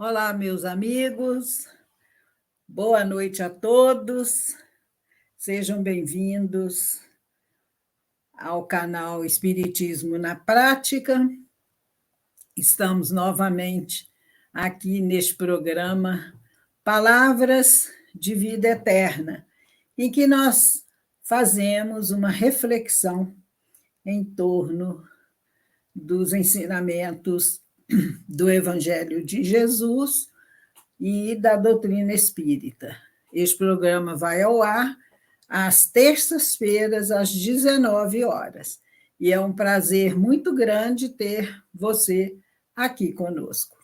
Olá, meus amigos, boa noite a todos, sejam bem-vindos ao canal Espiritismo na Prática. Estamos novamente aqui neste programa Palavras de Vida Eterna, em que nós fazemos uma reflexão em torno dos ensinamentos do Evangelho de Jesus e da doutrina espírita. Este programa vai ao ar às terças-feiras, às 19 horas. E é um prazer muito grande ter você aqui conosco.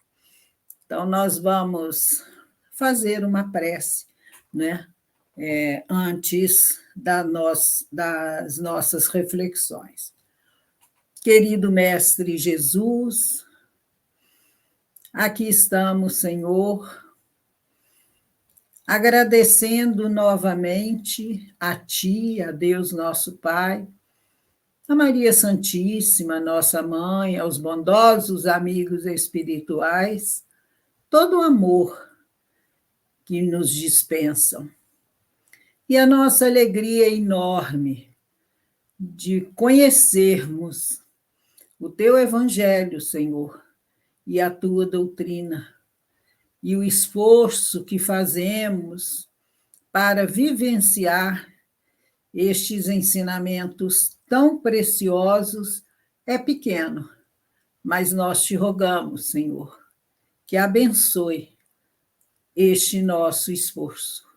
Então, nós vamos fazer uma prece, né? Antes das nossas reflexões. Querido Mestre Jesus, aqui estamos, Senhor, agradecendo novamente a Ti, a Deus nosso Pai, a Maria Santíssima, nossa Mãe, aos bondosos amigos espirituais, todo o amor que nos dispensam. E a nossa alegria enorme de conhecermos o Teu Evangelho, Senhor, e a Tua doutrina, e o esforço que fazemos para vivenciar estes ensinamentos tão preciosos é pequeno, mas nós te rogamos, Senhor, que abençoe este nosso esforço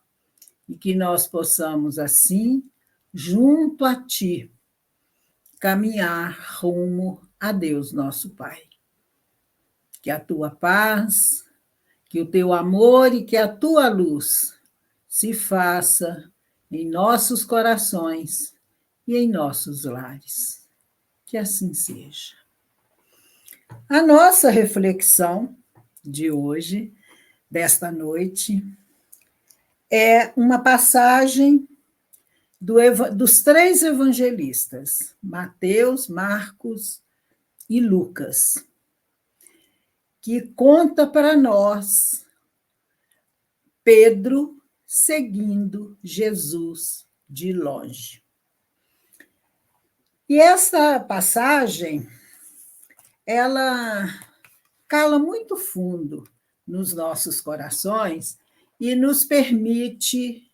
e que nós possamos, assim, junto a Ti, caminhar rumo a Deus, nosso Pai. Que a Tua paz, que o Teu amor e que a Tua luz se faça em nossos corações e em nossos lares. Que assim seja. A nossa reflexão de hoje, desta noite, é uma passagem dos três evangelistas, Mateus, Marcos e Lucas, que conta para nós Pedro seguindo Jesus de longe. E essa passagem, ela cala muito fundo nos nossos corações e nos permite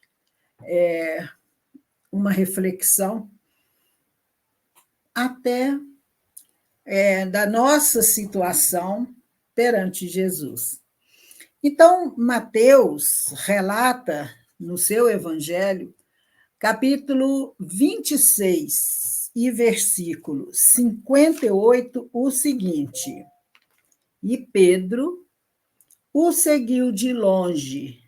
uma reflexão até da nossa situação perante Jesus. Então, Mateus relata no seu evangelho, capítulo 26 e versículo 58, o seguinte: E Pedro o seguiu de longe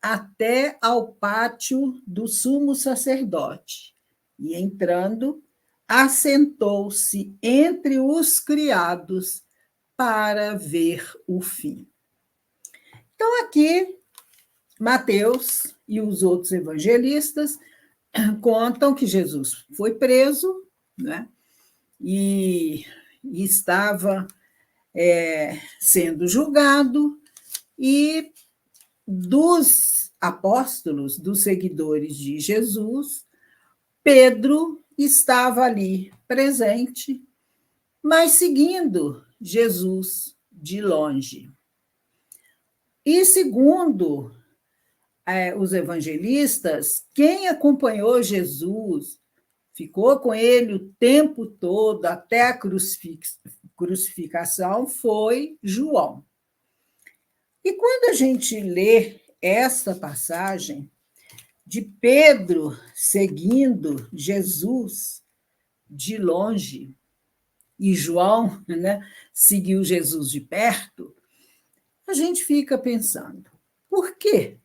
até ao pátio do sumo sacerdote, e entrando, assentou-se entre os criados para ver o fim. Então, aqui, Mateus e os outros evangelistas contam que Jesus foi preso, né? E estava sendo julgado, e dos apóstolos, dos seguidores de Jesus, Pedro estava ali presente, mas seguindo Jesus de longe. E segundo os evangelistas, quem acompanhou Jesus, ficou com ele o tempo todo, até a crucificação, foi João. E quando a gente lê essa passagem de Pedro seguindo Jesus de longe, e João, né, seguiu Jesus de perto, a gente fica pensando, por quê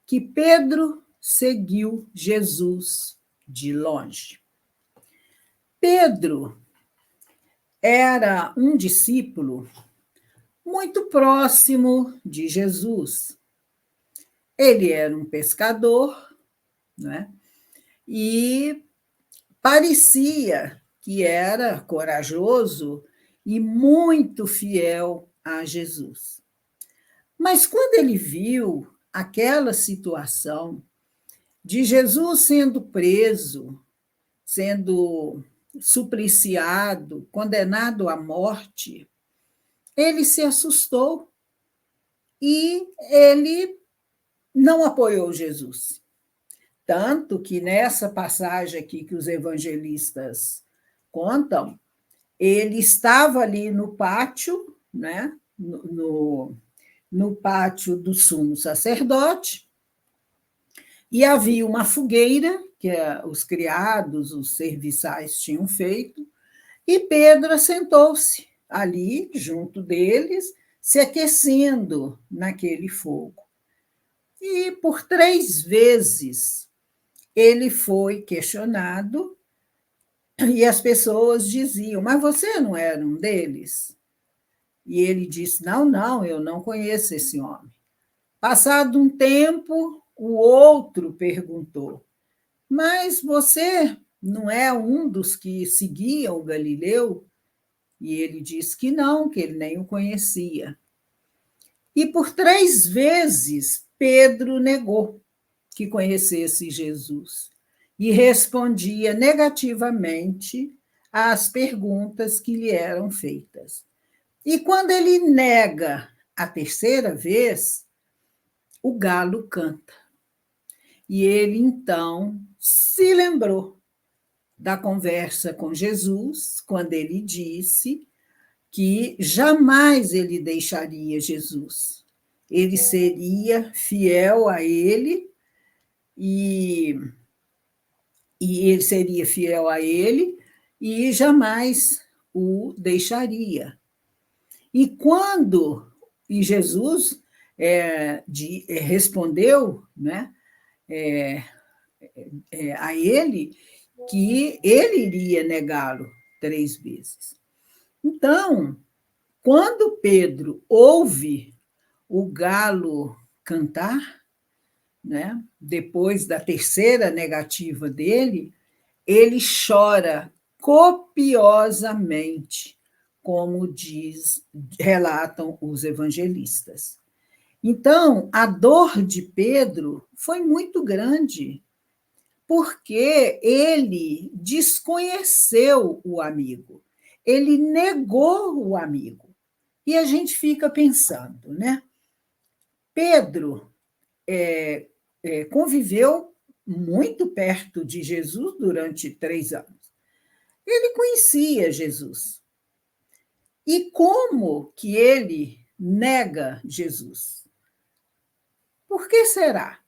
que Pedro seguiu Jesus de longe? Pedro era um discípulo muito próximo de Jesus. Ele era um pescador, né? E parecia que era corajoso e muito fiel a Jesus. Mas quando ele viu aquela situação de Jesus sendo preso, sendo supliciado, condenado à morte, ele se assustou e ele não apoiou Jesus. Tanto que nessa passagem aqui que os evangelistas contam, ele estava ali no pátio, né? No pátio do sumo sacerdote, e havia uma fogueira que os criados, os serviçais tinham feito, e Pedro assentou-se ali, junto deles, se aquecendo naquele fogo. E por 3 vezes ele foi questionado, e as pessoas diziam: Mas você não era um deles? E ele disse: Não, não, eu não conheço esse homem. Passado um tempo, o outro perguntou: Mas você não é um dos que seguiam o Galileu? E ele disse que não, que ele nem o conhecia. E por 3 vezes Pedro negou que conhecesse Jesus e respondia negativamente às perguntas que lhe eram feitas. E quando ele nega a terceira vez, o galo canta. E ele então se lembrou da conversa com Jesus, quando ele disse que jamais ele deixaria Jesus. Ele seria fiel a ele e ele seria fiel a ele e jamais o deixaria. E Jesus respondeu, né, a ele que ele iria negá-lo 3 vezes. Então, quando Pedro ouve o galo cantar, né, depois da terceira negativa dele, ele chora copiosamente, como relatam os evangelistas. Então, a dor de Pedro foi muito grande, porque ele desconheceu o amigo, ele negou o amigo. E a gente fica pensando, né? Pedro conviveu muito perto de Jesus durante 3 anos. Ele conhecia Jesus. E como que ele nega Jesus? Por que será?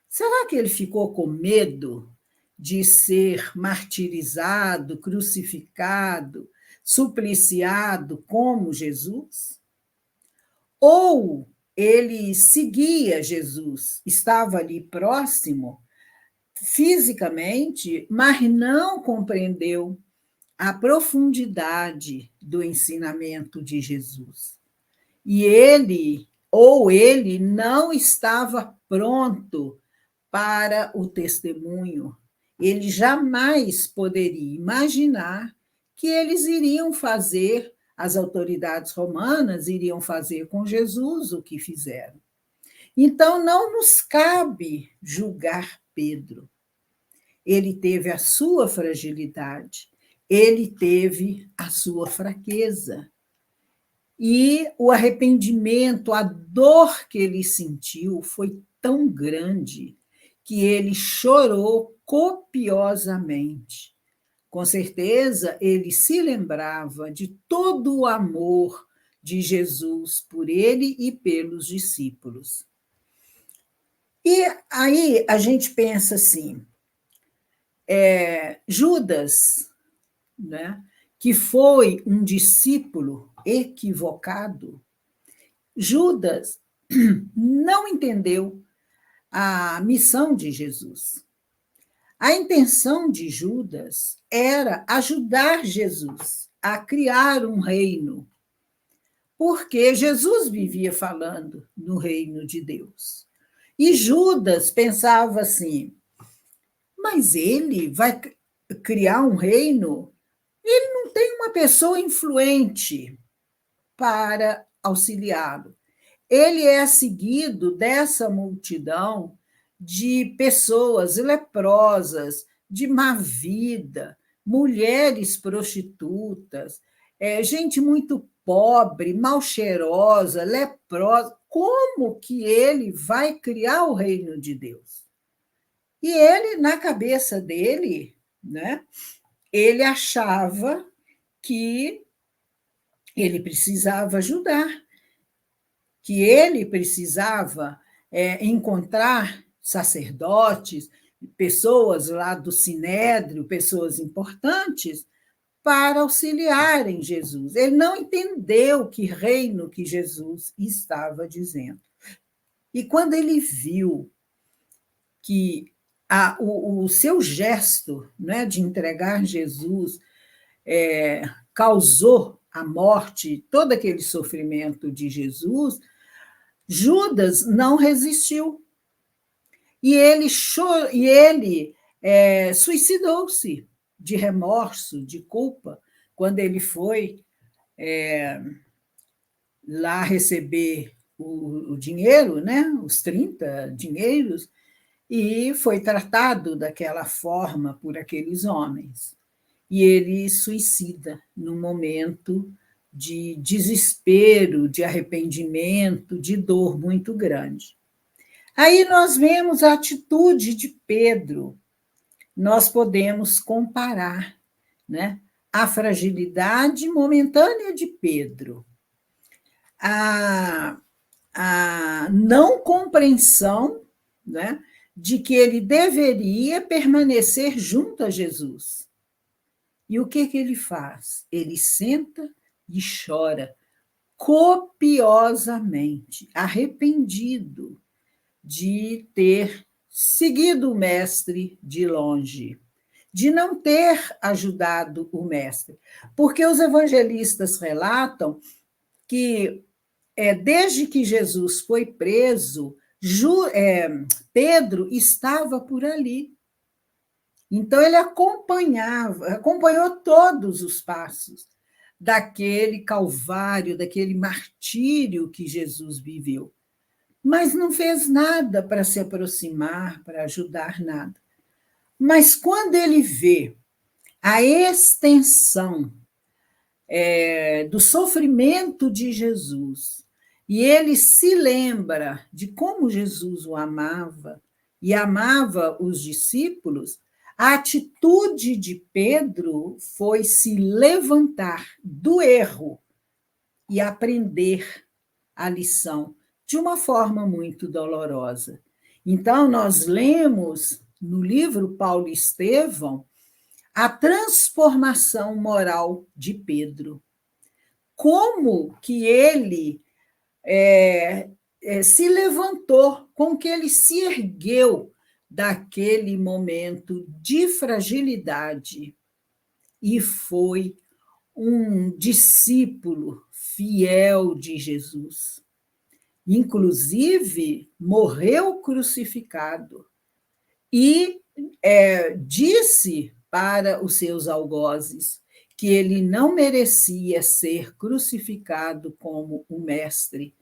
Será que ele ficou com medo de ser martirizado, crucificado, supliciado como Jesus? Ou ele seguia Jesus, estava ali próximo fisicamente, mas não compreendeu a profundidade do ensinamento de Jesus. E ele não estava pronto para o testemunho. Ele jamais poderia imaginar que eles iriam fazer, as autoridades romanas iriam fazer com Jesus o que fizeram. Então, não nos cabe julgar Pedro. Ele teve a sua fragilidade, ele teve a sua fraqueza. E o arrependimento, a dor que ele sentiu foi tão grande que ele chorou copiosamente. Com certeza, ele se lembrava de todo o amor de Jesus por ele e pelos discípulos. E aí a gente pensa assim, Judas, né, que foi um discípulo equivocado, Judas não entendeu a missão de Jesus. A intenção de Judas era ajudar Jesus a criar um reino, porque Jesus vivia falando no reino de Deus. E Judas pensava assim: mas ele vai criar um reino? Ele não tem uma pessoa influente para auxiliá-lo. ele é seguido dessa multidão de pessoas leprosas, de má vida, mulheres prostitutas, gente muito pobre, mal cheirosa, leprosa. Como que ele vai criar o reino de Deus? E ele, na cabeça dele, né, ele achava que ele precisava ajudar, que ele precisava encontrar sacerdotes, pessoas lá do Sinédrio, pessoas importantes, para auxiliarem Jesus. Ele não entendeu que reino que Jesus estava dizendo. E quando ele viu que o seu gesto, né, de entregar Jesus causou a morte, todo aquele sofrimento de Jesus, Judas não resistiu. E ele suicidou-se de remorso, de culpa, quando ele foi lá receber o dinheiro, né, os 30 dinheiros, e foi tratado daquela forma por aqueles homens. E ele suicida num momento de desespero, de arrependimento, de dor muito grande. Aí nós vemos a atitude de Pedro. Nós podemos comparar, né, a fragilidade momentânea de Pedro, a, a não compreensão, né, de que ele deveria permanecer junto a Jesus. E o que ele faz? Ele senta e chora copiosamente, arrependido de ter seguido o mestre de longe, de não ter ajudado o mestre. Porque os evangelistas relatam que, desde que Jesus foi preso, Pedro estava por ali. Então, ele acompanhou todos os passos daquele calvário, daquele martírio que Jesus viveu. Mas não fez nada para se aproximar, para ajudar nada. Mas quando ele vê a extensão do sofrimento de Jesus, e ele se lembra de como Jesus o amava e amava os discípulos, a atitude de Pedro foi se levantar do erro e aprender a lição de uma forma muito dolorosa. Então, nós lemos no livro Paulo e Estevão a transformação moral de Pedro. Como que ele se levantou, como que ele se ergueu daquele momento de fragilidade e foi um discípulo fiel de Jesus. Inclusive, morreu crucificado e disse para os seus algozes que ele não merecia ser crucificado como o mestre.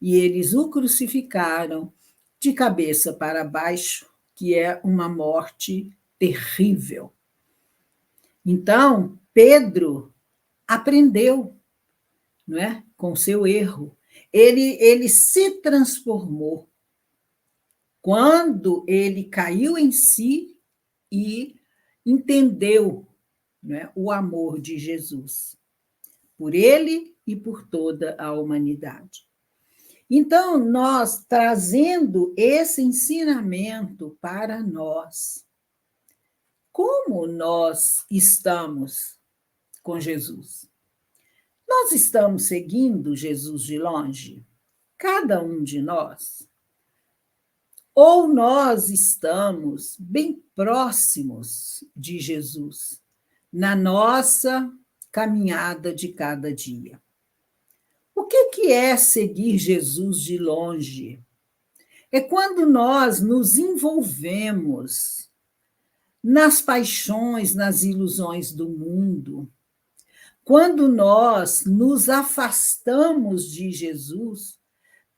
E eles o crucificaram de cabeça para baixo, que é uma morte terrível. Então, Pedro aprendeu, não é, com seu erro. Ele se transformou quando ele caiu em si e entendeu, né, o amor de Jesus por ele e por toda a humanidade. Então, nós trazendo esse ensinamento para nós, como nós estamos com Jesus? Nós estamos seguindo Jesus de longe? Cada um de nós? Ou nós estamos bem próximos de Jesus na nossa caminhada de cada dia? O que é seguir Jesus de longe? É quando nós nos envolvemos nas paixões, nas ilusões do mundo, quando nós nos afastamos de Jesus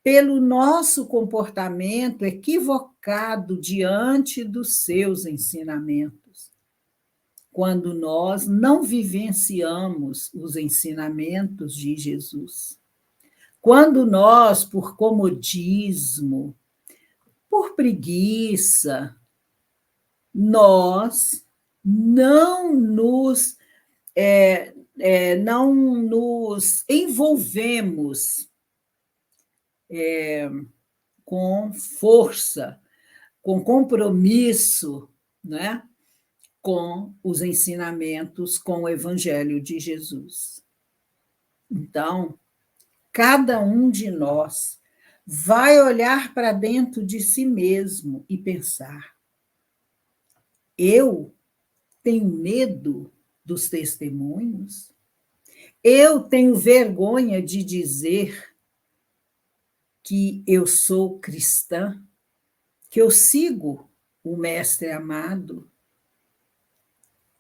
pelo nosso comportamento equivocado diante dos seus ensinamentos. Quando nós não vivenciamos os ensinamentos de Jesus. Quando nós, por comodismo, por preguiça, nós não nos envolvemos com força, com compromisso, né? Com os ensinamentos, com o Evangelho de Jesus. Então, cada um de nós vai olhar para dentro de si mesmo e pensar: eu tenho medo dos testemunhos? Eu tenho vergonha de dizer que eu sou cristã, que eu sigo o Mestre amado,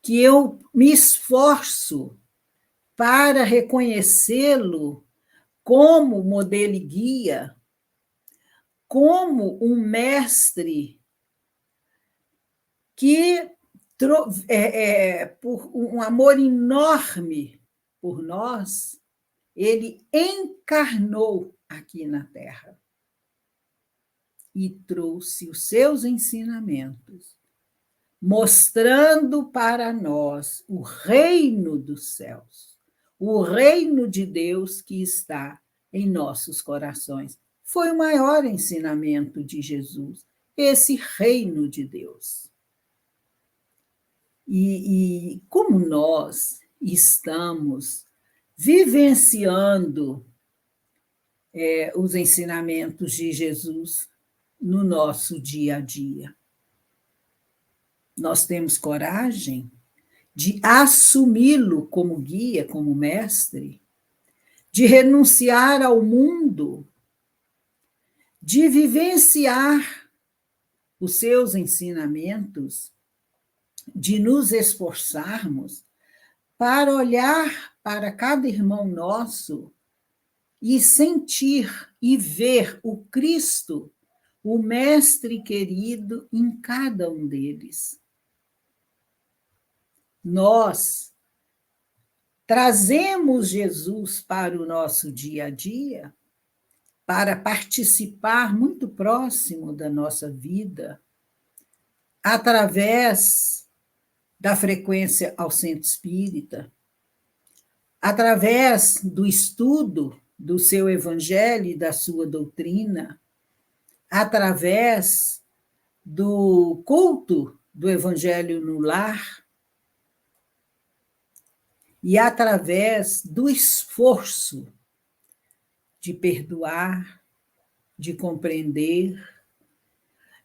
que eu me esforço para reconhecê-lo como modelo e guia, como um mestre que, por um amor enorme por nós, ele encarnou aqui na Terra e trouxe os seus ensinamentos, mostrando para nós o reino dos céus, o reino de Deus que está em nossos corações. Foi o maior ensinamento de Jesus, esse reino de Deus. E como nós estamos vivenciando os ensinamentos de Jesus no nosso dia a dia? Nós temos coragem de assumi-lo como guia, como mestre, de renunciar ao mundo, de vivenciar os seus ensinamentos, de nos esforçarmos para olhar para cada irmão nosso e sentir e ver o Cristo, o Mestre querido, em cada um deles. Nós trazemos Jesus para o nosso dia a dia, para participar muito próximo da nossa vida, através da frequência ao centro espírita, através do estudo do seu evangelho e da sua doutrina, através do culto do evangelho no lar e através do esforço de perdoar, de compreender,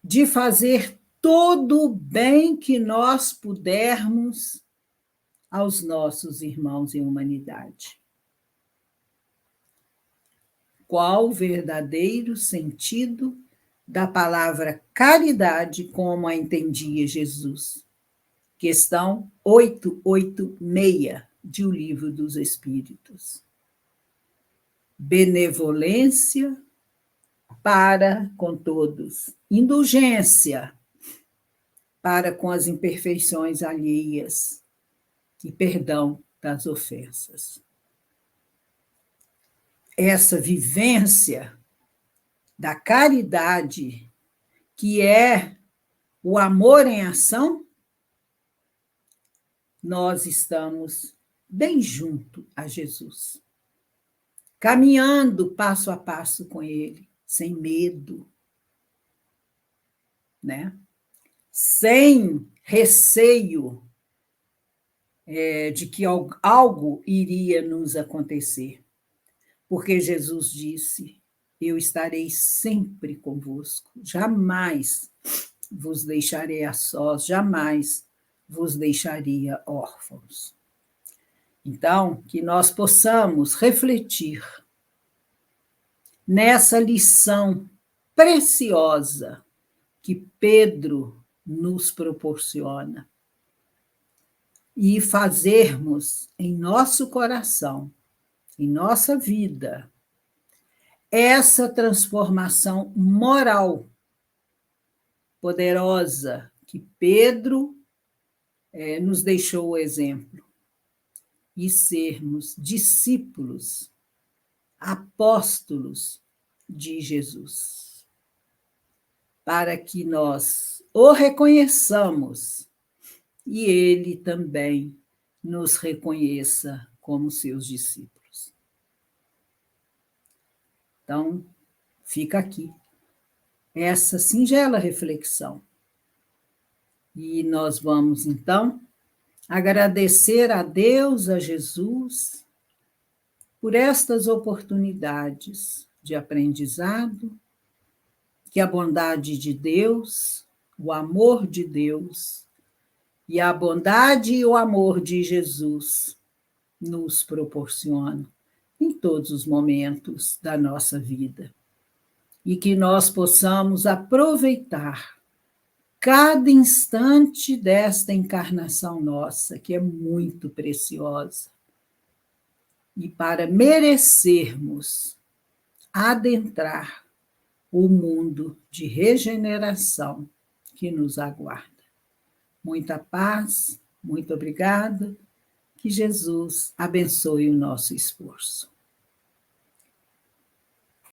de fazer todo o bem que nós pudermos aos nossos irmãos em humanidade. Qual o verdadeiro sentido da palavra caridade como a entendia Jesus? Questão 886 de O Livro dos Espíritos. Benevolência para com todos, indulgência para com as imperfeições alheias e perdão das ofensas. Essa vivência da caridade, que é o amor em ação, nós estamos bem junto a Jesus, caminhando passo a passo com ele, sem medo, né? Sem receio de que algo iria nos acontecer, porque Jesus disse: eu estarei sempre convosco, jamais vos deixarei a sós, jamais vos deixaria órfãos. Então, que nós possamos refletir nessa lição preciosa que Pedro nos proporciona e fazermos em nosso coração, em nossa vida, essa transformação moral poderosa que Pedro nos deixou o exemplo, e sermos discípulos, apóstolos de Jesus, para que nós o reconheçamos e ele também nos reconheça como seus discípulos. Então, fica aqui essa singela reflexão. E nós vamos, então, agradecer a Deus, a Jesus, por estas oportunidades de aprendizado, que a bondade de Deus, o amor de Deus e a bondade e o amor de Jesus nos proporcionam em todos os momentos da nossa vida. E que nós possamos aproveitar cada instante desta encarnação nossa, que é muito preciosa, e para merecermos adentrar o mundo de regeneração que nos aguarda. Muita paz, muito obrigada, que Jesus abençoe o nosso esforço.